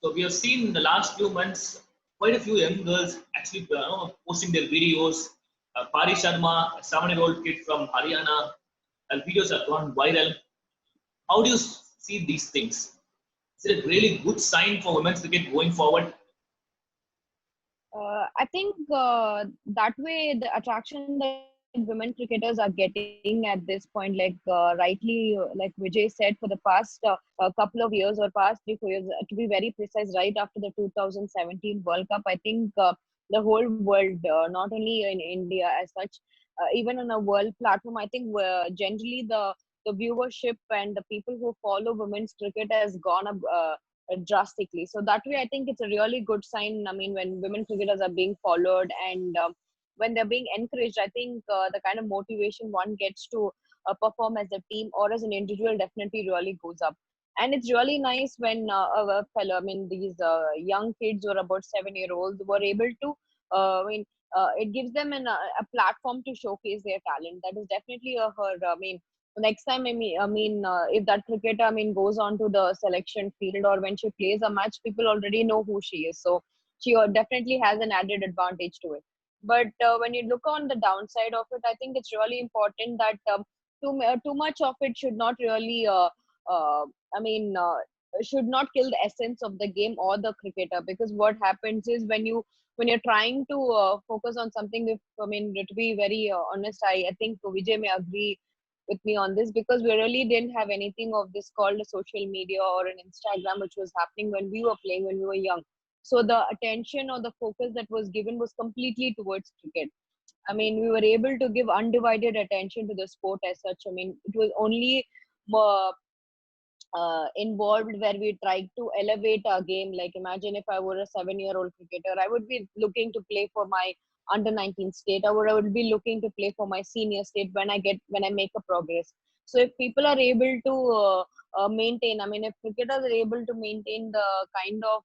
So we have seen in the last few months quite a few young girls actually posting their videos. Pari Sharma, a 7-year-old kid from Haryana, videos have gone viral. How do you see these things? Is it a really good sign for women's cricket going forward? I think that way the attraction that women cricketers are getting at this point, rightly, like Vijay said, for the past couple of years or past 3-4 years, to be very precise, right after the 2017 World Cup, I think the whole world, not only in India as such, even on a world platform, I think generally the viewership and the people who follow women's cricket has gone up drastically. So that way, I think it's a really good sign. I mean, when women cricketers are being followed and when they're being encouraged, I think the kind of motivation one gets to perform as a team or as an individual definitely really goes up. And it's really nice when a fellow, I mean, these young kids or about 7-year-olds were able to, it gives them a platform to showcase their talent. That is definitely I mean, next time, if that cricketer, I mean, goes on to the selection field or when she plays a match, people already know who she is. So she definitely has an added advantage to it. But when you look on the downside of it, I think it's really important that too much of it should not really, uh, I mean, uh, should not kill the essence of the game or the cricketer. Because what happens is when you're trying to focus on something, if I mean, to be very honest, I think Vijay may agree with me on this, because we really didn't have anything of this called a social media or an Instagram, which was happening when we were playing, when we were young. So the attention or the focus that was given was completely towards cricket. I mean, we were able to give undivided attention to the sport as such. I mean, it was only uh, involved where we tried to elevate our game. Like, imagine if I were a 7-year-old cricketer, I would be looking to play for my under 19 state, or I would be looking to play for my senior state when I make a progress. So if people are able to maintain, I mean, if cricketers are able to maintain the kind of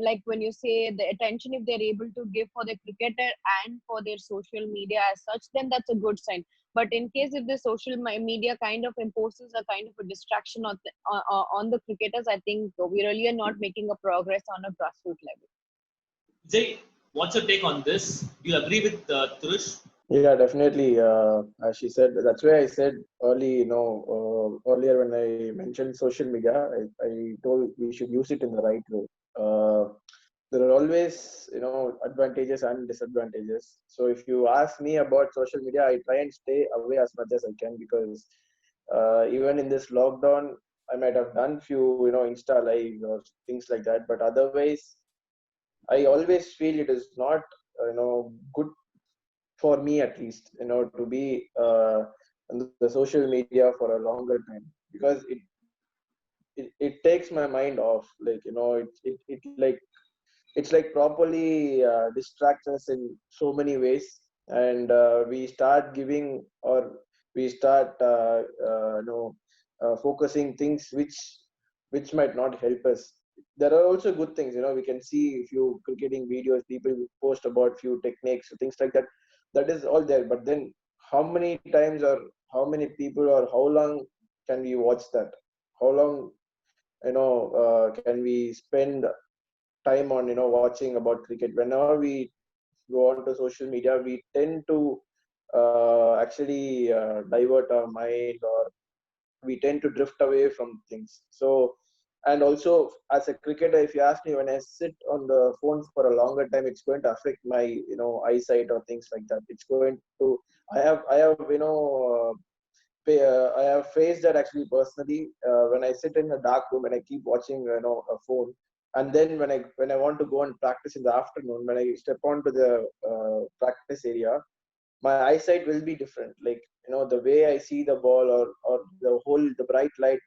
like when you say the attention, if they're able to give for the cricketer and for their social media as such, then that's a good sign. But in case if the social media kind of imposes a kind of a distraction on the cricketers, I think we really are not making a progress on a grassroots level. Jay, what's your take on this? Do you agree with Thirush? Yeah, definitely. As she said, that's why I said earlier when I mentioned social media, I told we should use it in the right way. Uh, there are always, advantages and disadvantages. So if you ask me about social media, I try and stay away as much as I can, because even in this lockdown, I might have done few, Insta live or things like that. But otherwise, I always feel it is not, good for me at least, to be on the social media for a longer time, because it takes my mind off. Like, it's like properly distracts us in so many ways, and we start giving, or we start focusing things which might not help us. There are also good things, we can see a few cricketing videos, people post about few techniques, things like that. That is all there, but then how many times, or how many people, or how long can we watch that? How long, can we spend time on, watching about cricket? Whenever we go on to social media, we tend to actually divert our mind, or we tend to drift away from things. So, and also as a cricketer, if you ask me, when I sit on the phone for a longer time, it's going to affect my, eyesight or things like that. It's going to, I have I have faced that actually personally, when I sit in a dark room and I keep watching, a phone, and then when I want to go and practice in the afternoon, when I step onto the practice area, my eyesight will be different. Like, the way I see the ball, or the bright light,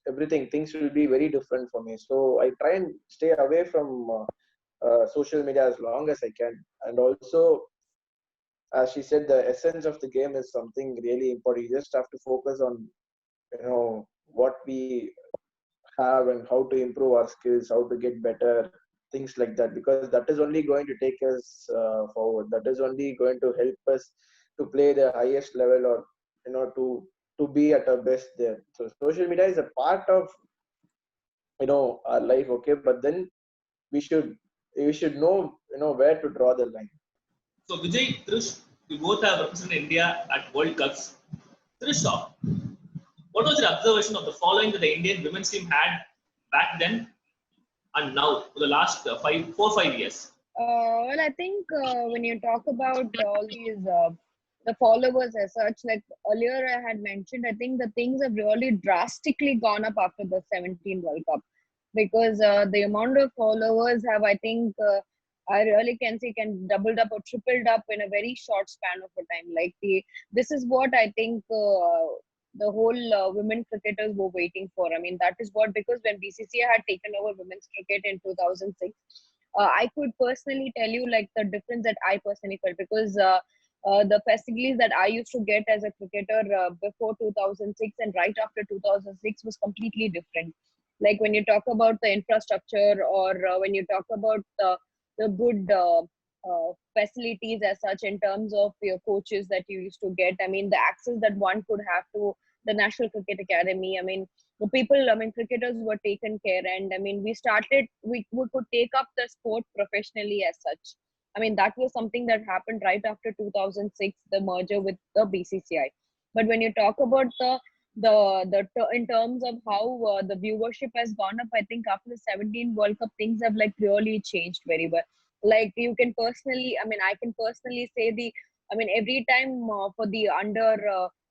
everything, things will be very different for me. So I try and stay away from social media as long as I can. And also, as she said, the essence of the game is something really important. You just have to focus on, what we have, and how to improve our skills, how to get better, things like that, because that is only going to take us forward. That is only going to help us to play the highest level, or to be at our best there. So social media is a part of our life, okay, but then we should know, where to draw the line. So Vijay, Trish, you both have represented India at World Cups. Trish, what was your observation of the following that the Indian women's team had back then and now for the last 5 years? Well, I think when you talk about all these the followers as such, like earlier I had mentioned, I think the things have really drastically gone up after the 17 World Cup, because the amount of followers have, I think, I really can say can doubled up or tripled up in a very short span of a time. Like this is what I think the whole women cricketers were waiting for. I mean, that is what, because when BCCI had taken over women's cricket in 2006, I could personally tell you like the difference that I personally felt, because the facilities that I used to get as a cricketer before 2006 and right after 2006 was completely different. Like when you talk about the infrastructure, or when you talk about the good facilities as such in terms of your coaches that you used to get. I mean, the access that one could have to the National Cricket Academy. I mean, the people, I mean, cricketers were taken care, and I mean, we could take up the sport professionally as such. I mean, that was something that happened right after 2006, the merger with the BCCI. But when you talk about in terms of how the viewership has gone up, I think after the 17 World Cup, things have like really changed very well. Like you can personally, I mean, I can personally say I mean, every time for the under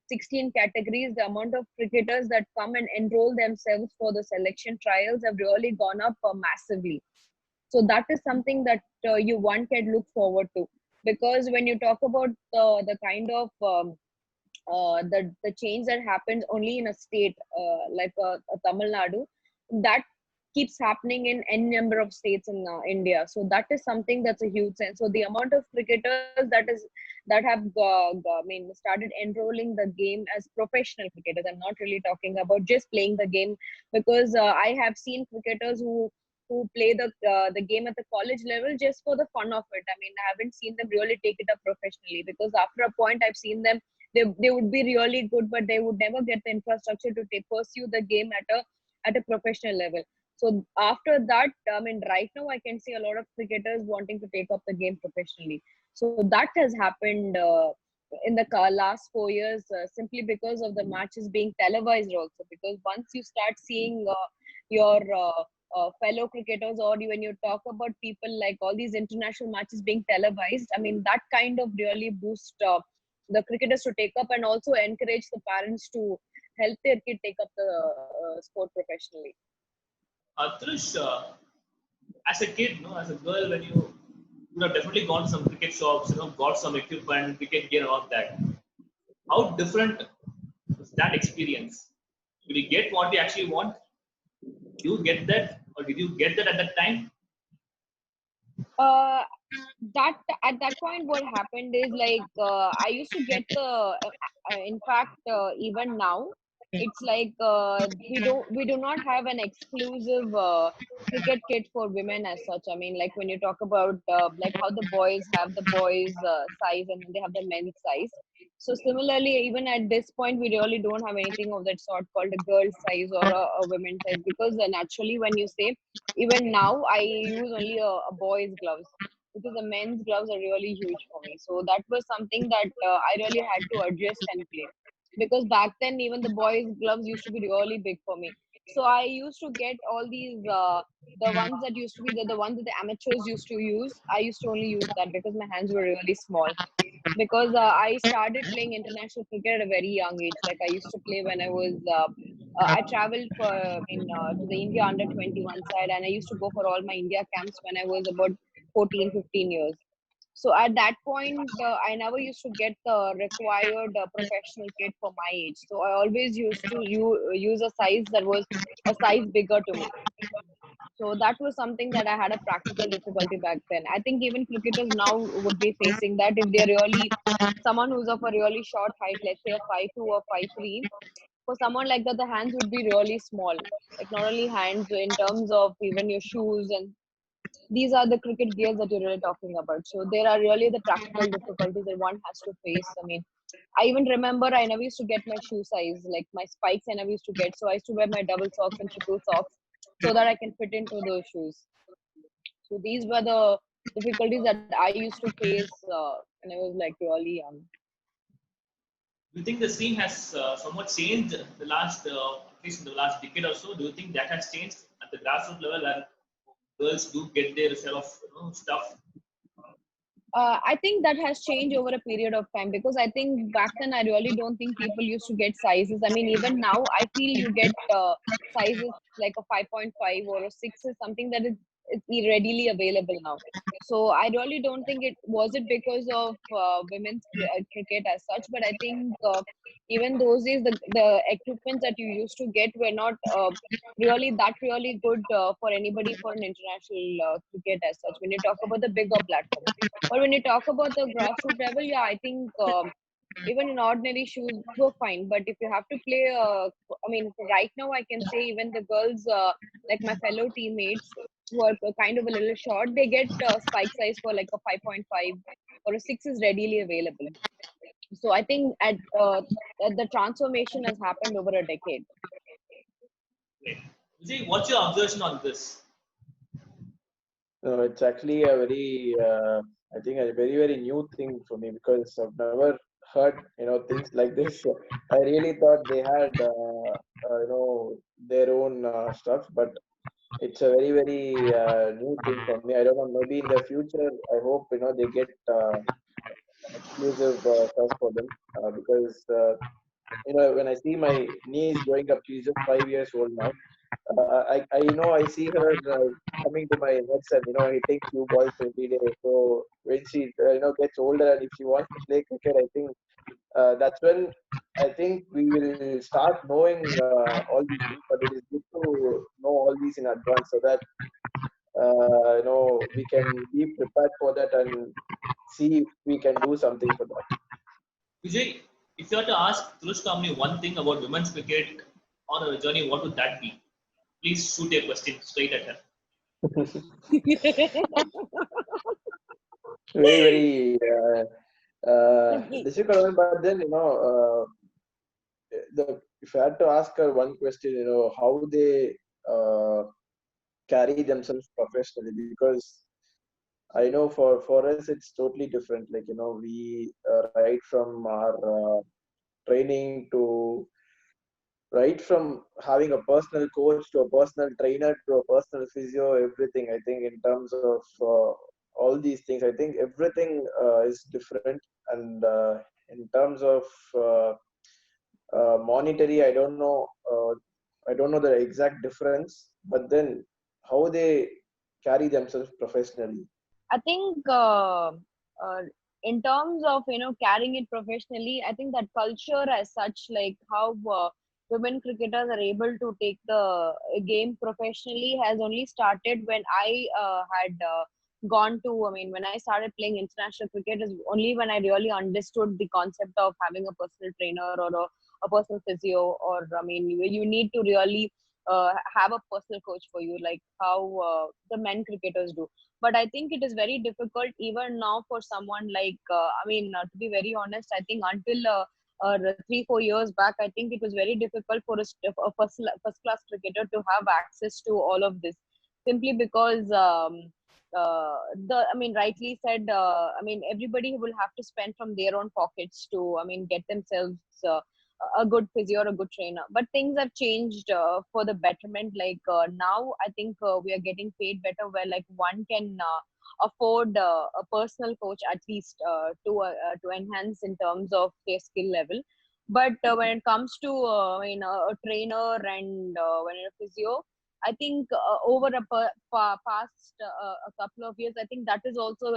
16 categories, the amount of cricketers that come and enroll themselves for the selection trials have really gone up massively. So that is something that you one can look forward to, because when you talk about the kind of the change that happens only in a state like Tamil Nadu, that keeps happening in n number of states in India. So that is something that's a huge sense. So the amount of cricketers that have I mean started enrolling the game as professional cricketers. I'm not really talking about just playing the game, because I have seen cricketers who play the game at the college level just for the fun of it. I mean, I haven't seen them really take it up professionally, because after a point I've seen them, they would be really good, but they would never get the infrastructure to pursue the game at a professional level. So after that, I mean, right now I can see a lot of cricketers wanting to take up the game professionally. So that has happened in the last 4 years, simply because of the matches being televised also. Because once you start seeing your fellow cricketers, or when you talk about people like all these international matches being televised, I mean, that kind of really boosts the cricketers to take up, and also encourage the parents to help their kid take up the sport professionally. Trish, as a kid, as a girl, when you would have definitely gone to some cricket shops, got some equipment, cricket gear, all that. How different was that experience? Did you get what you actually want? Did you get that, or did you get that at that time? Uh, that at that point, what happened is like I used to get in fact, even now, it's like we do not have an exclusive cricket kit for women as such. I mean, like when you talk about like how the boys have the boys size and they have the men's size. So similarly, even at this point, we really don't have anything of that sort called a girl size or a women's size, because naturally, when you say, even now I use only a boy's gloves, because the men's gloves are really huge for me. So that was something that I really had to adjust and play, because back then even the boys' gloves used to be really big for me. So I used to get all these the ones that used to be the ones that the amateurs used to use. I used to only use that because my hands were really small. Because I started playing international cricket at a very young age. Like I used to play when I was I traveled to the India under 21 side, and I used to go for all my India camps when I was about 14, 15 years. So at that point, I never used to get the required professional kit for my age. So I always used to use a size that was a size bigger to me. So that was something that I had a practical difficulty back then. I think even cricketers now would be facing that if they're really someone who's of a really short height, let's say a 5'2" or 5'3". For someone like that, the hands would be really small. Like not only hands, in terms of even your shoes, and these are the cricket gears that you're really talking about. So there are really the practical difficulties that one has to face. I mean, I even remember I never used to get my shoe size, like my spikes I never used to get. So I used to wear my double socks and triple socks. so that I can fit into those shoes. So these were the difficulties that I used to face when I was like really young. Do you think the scene has somewhat changed the last, at least in the last decade or so? Do you think that has changed at the grassroots level where girls do get their share of stuff? I think that has changed over a period of time, because I think back then I really don't think people used to get sizes. I mean, even now I feel you get sizes like a 5.5 or a 6 is something that is readily available now. So I really don't think it was it because of women's cricket as such, but I think even those days the equipments that you used to get were not really good for anybody for an international cricket as such. When you talk about the bigger platforms. But when you talk about the grassroots level, yeah, I think even in ordinary shoes were fine. But if you have to play, I mean, right now I can say even the girls, like my fellow teammates who are kind of a little short, they get spike size for like a 5.5 or a 6 is readily available. So I think the transformation has happened over a decade. Great. Vijay, what's your observation on this? No, it's actually a very, I think a very, very new thing for me because I've never heard, things like this. I really thought they had, their own stuff, but it's a very, very new thing for me. I don't know, maybe in the future, I hope, they get exclusive stuff for them because, when I see my niece growing up, she's just 5 years old now. I see her coming to my nets and hitting few balls every day. So when she gets older and if she wants to play cricket, I think that's when I think we will start knowing all these things. But it is good to know all these in advance so that we can be prepared for that and see if we can do something for that. Vijay, if you were to ask Thirush Kamini one thing about women's cricket on a journey, what would that be? Please shoot a question straight at her. Very, very difficult, but then if I had to ask her one question, how they carry themselves professionally, because I know for us it's totally different. Like we right from our training to right from having a personal coach to a personal trainer to a personal physio, everything. I think in terms of all these things, I think everything is different. And in terms of monetary, I don't know the exact difference, but then how they carry themselves professionally. I think in terms of carrying it professionally, I think that culture as such, like how women cricketers are able to take the game professionally, has only started when I had gone to. I mean, when I started playing international cricket, is only when I really understood the concept of having a personal trainer or a personal physio, or I mean, you need to really have a personal coach for you, like how the men cricketers do. But I think it is very difficult even now for someone like I mean, to be very honest, I think until 3-4 years back, I think it was very difficult for a first class cricketer to have access to all of this, simply because I mean, rightly said, I mean, everybody will have to spend from their own pockets to, I mean, get themselves a good physio or a good trainer. But things have changed for the betterment. Like now, I think we are getting paid better, where like one can afford a personal coach at least to enhance in terms of their skill level. But when it comes to a trainer and when a physio, I think over past a couple of years, I think that is also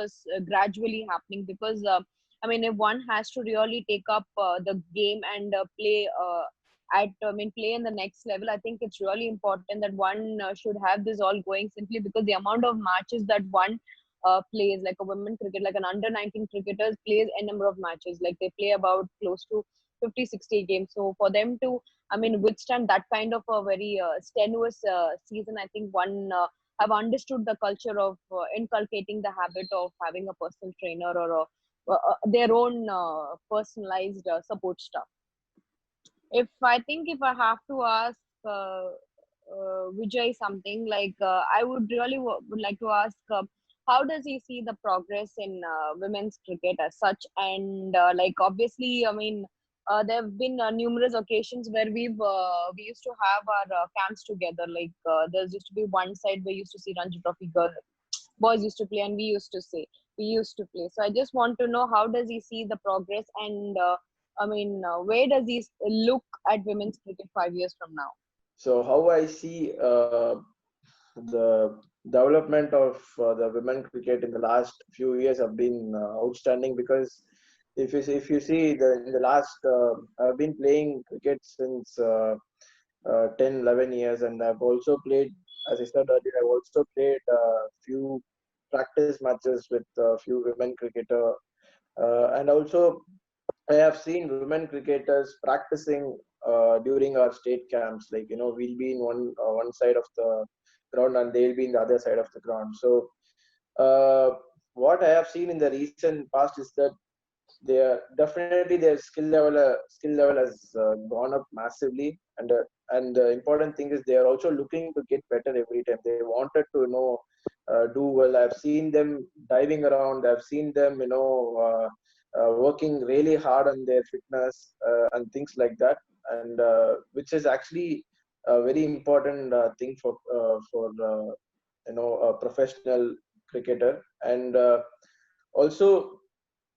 gradually happening, because I mean, if one has to really take up the game and play play in the next level, I think it's really important that one should have this all going, simply because the amount of matches that one plays, like a women cricket, like an under 19 cricketers plays a number of matches, like they play about close to 50-60 games. So for them to, I mean, withstand that kind of a very strenuous season, I think one have understood the culture of inculcating the habit of having a personal trainer or their own personalized support staff. If I think if I have to ask Vijay something like I would really would like to ask how does he see the progress in women's cricket as such, and like obviously I mean there have been numerous occasions where we used to have our camps together, like there used to be one side where we used to see Ranji Trophy girl boys used to play and we used to play. So I just want to know how does he see the progress, and I mean where does he look at women's cricket 5 years from now? So how I see the development of the women cricket in the last few years have been outstanding, because if you see in the last I've been playing cricket since 10 11 years, and I've also played, as I said earlier, I've also played a few practice matches with a few women cricketer, and also I have seen women cricketers practicing during our state camps. Like, we'll be in one side of the ground and they'll be in the other side of the ground. So uh, what I have seen in the recent past is that definitely their skill level has gone up massively, and the important thing is they are also looking to get better every time. They wanted to do well. I've seen them diving around. I've seen them working really hard on their fitness and things like that, and which is actually a very important thing for a professional cricketer. And also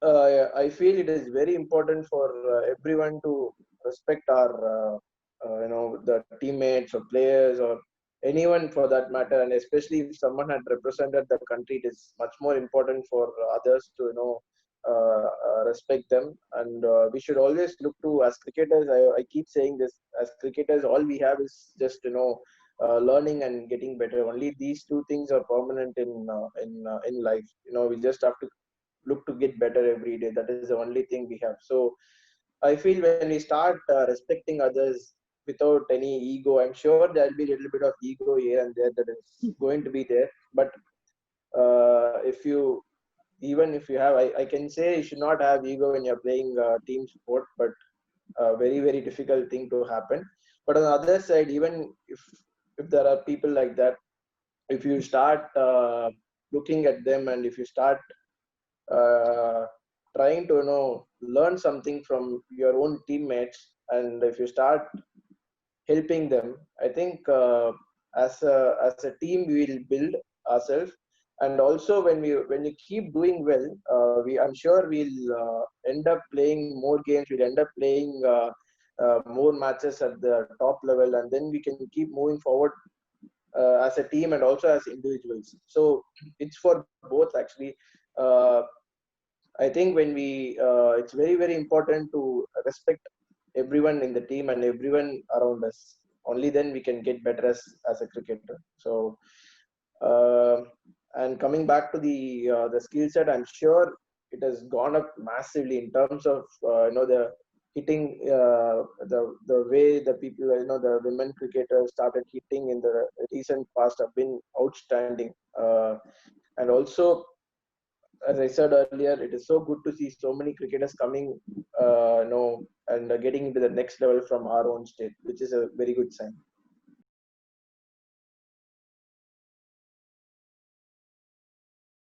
I feel it is very important for everyone to respect our, the teammates or players or anyone for that matter. And especially if someone had represented the country, it is much more important for others to, respect them. And we should always look to, as cricketers, I keep saying this, as cricketers, all we have is just, learning and getting better. Only these two things are permanent in life. We just have to look to get better every day. That is the only thing we have. So I feel when we start respecting others without any ego, I'm sure there'll be a little bit of ego here and there that is going to be there. But if you even if you have, I can say you should not have ego when you're playing team sport, but very very difficult thing to happen. But on the other side, even if there are people like that, if you start looking at them, and if you start uh, trying to learn something from your own teammates, and if you start helping them, I think as a team we will build ourselves. And also when you keep doing well, I'm sure we'll end up playing more games. We'll end up playing more matches at the top level, and then we can keep moving forward as a team and also as individuals. So it's for both actually. uh, I think it's very, very important to respect everyone in the team and everyone around us. Only then we can get better as a cricketer. So, uh, and coming back to the skill set, I'm sure it has gone up massively in terms of the hitting, the way the people, the women cricketers started hitting in the recent past have been outstanding. And also, as I said earlier, it is so good to see so many cricketers coming, and getting into the next level from our own state, which is a very good sign.